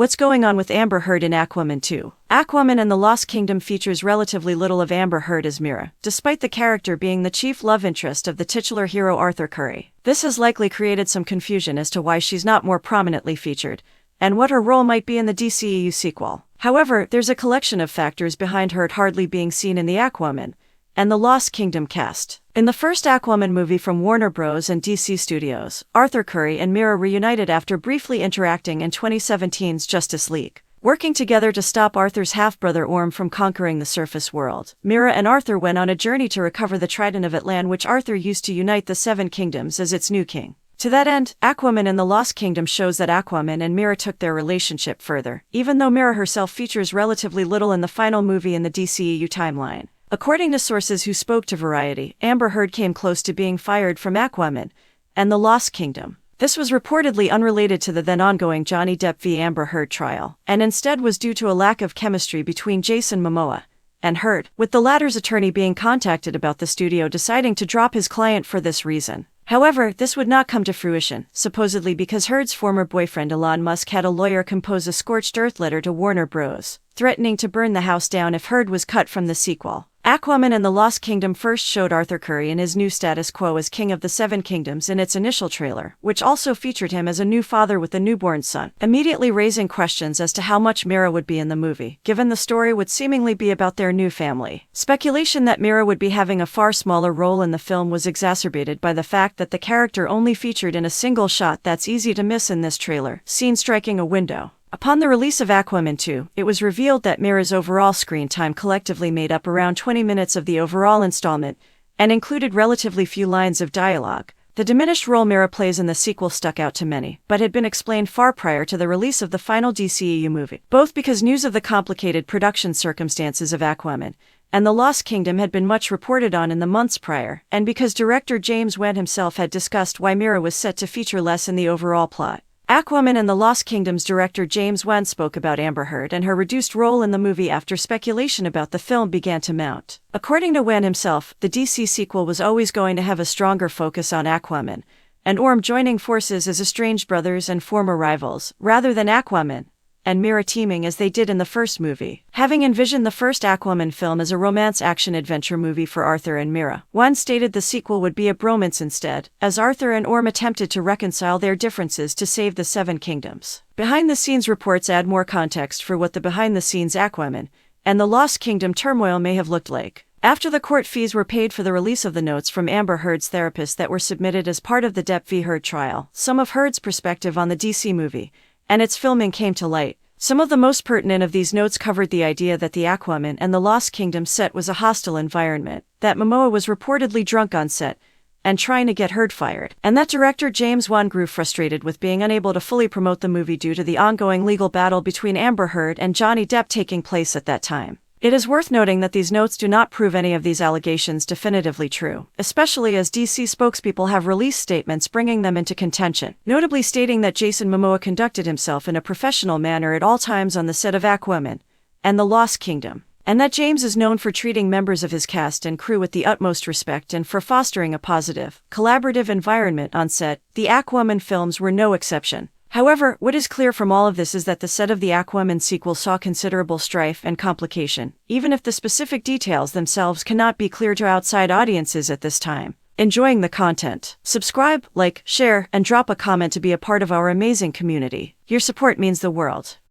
What's going on with Amber Heard in Aquaman 2? Aquaman and the Lost Kingdom features relatively little of Amber Heard as Mera, despite the character being the chief love interest of the titular hero Arthur Curry. This has likely created some confusion as to why she's not more prominently featured, and what her role might be in the DCEU sequel. However, there's a collection of factors behind Heard hardly being seen in the Aquaman and the Lost Kingdom cast. In the first Aquaman movie from Warner Bros. And DC Studios, Arthur Curry and Mera reunited after briefly interacting in 2017's Justice League. Working together to stop Arthur's half-brother Orm from conquering the surface world, Mera and Arthur went on a journey to recover the Trident of Atlan, which Arthur used to unite the Seven Kingdoms as its new king. To that end, Aquaman and the Lost Kingdom shows that Aquaman and Mera took their relationship further, even though Mera herself features relatively little in the final movie in the DCEU timeline. According to sources who spoke to Variety, Amber Heard came close to being fired from Aquaman and the Lost Kingdom. This was reportedly unrelated to the then-ongoing Johnny Depp V Amber Heard trial, and instead was due to a lack of chemistry between Jason Momoa and Heard, with the latter's attorney being contacted about the studio deciding to drop his client for this reason. However, this would not come to fruition, supposedly because Heard's former boyfriend Elon Musk had a lawyer compose a scorched-earth letter to Warner Bros., threatening to burn the house down if Heard was cut from the sequel. Aquaman and the Lost Kingdom first showed Arthur Curry in his new status quo as King of the Seven Kingdoms in its initial trailer, which also featured him as a new father with a newborn son, immediately raising questions as to how much Mera would be in the movie, given the story would seemingly be about their new family. Speculation that Mera would be having a far smaller role in the film was exacerbated by the fact that the character only featured in a single shot that's easy to miss in this trailer, seen striking a window. Upon the release of Aquaman 2, it was revealed that Mera's overall screen time collectively made up around 20 minutes of the overall installment, and included relatively few lines of dialogue. The diminished role Mera plays in the sequel stuck out to many, but had been explained far prior to the release of the final DCEU movie, both because news of the complicated production circumstances of Aquaman and the Lost Kingdom had been much reported on in the months prior, and because director James Wan himself had discussed why Mera was set to feature less in the overall plot. Aquaman and the Lost Kingdom's director James Wan spoke about Amber Heard and her reduced role in the movie after speculation about the film began to mount. According to Wan himself, the DC sequel was always going to have a stronger focus on Aquaman and Orm joining forces as estranged brothers and former rivals, rather than Aquaman and Mera teaming as they did in the first movie. Having envisioned the first Aquaman film as a romance action-adventure movie for Arthur and Mera, Wan stated the sequel would be a bromance instead, as Arthur and Orm attempted to reconcile their differences to save the Seven Kingdoms. Behind-the-scenes reports add more context for what the behind-the-scenes Aquaman and the Lost Kingdom turmoil may have looked like. After the court fees were paid for the release of the notes from Amber Heard's therapist that were submitted as part of the Depp v. Heard trial, some of Heard's perspective on the DC movie and its filming came to light. Some of the most pertinent of these notes covered the idea that the Aquaman and the Lost Kingdom set was a hostile environment, that Momoa was reportedly drunk on set and trying to get Heard fired, and that director James Wan grew frustrated with being unable to fully promote the movie due to the ongoing legal battle between Amber Heard and Johnny Depp taking place at that time. It is worth noting that these notes do not prove any of these allegations definitively true, especially as DC spokespeople have released statements bringing them into contention, notably stating that Jason Momoa conducted himself in a professional manner at all times on the set of Aquaman and the Lost Kingdom, and that James is known for treating members of his cast and crew with the utmost respect and for fostering a positive, collaborative environment on set. The Aquaman films were no exception. However, what is clear from all of this is that the set of the Aquaman sequel saw considerable strife and complication, even if the specific details themselves cannot be clear to outside audiences at this time. Enjoying the content? Subscribe, like, share, and drop a comment to be a part of our amazing community. Your support means the world.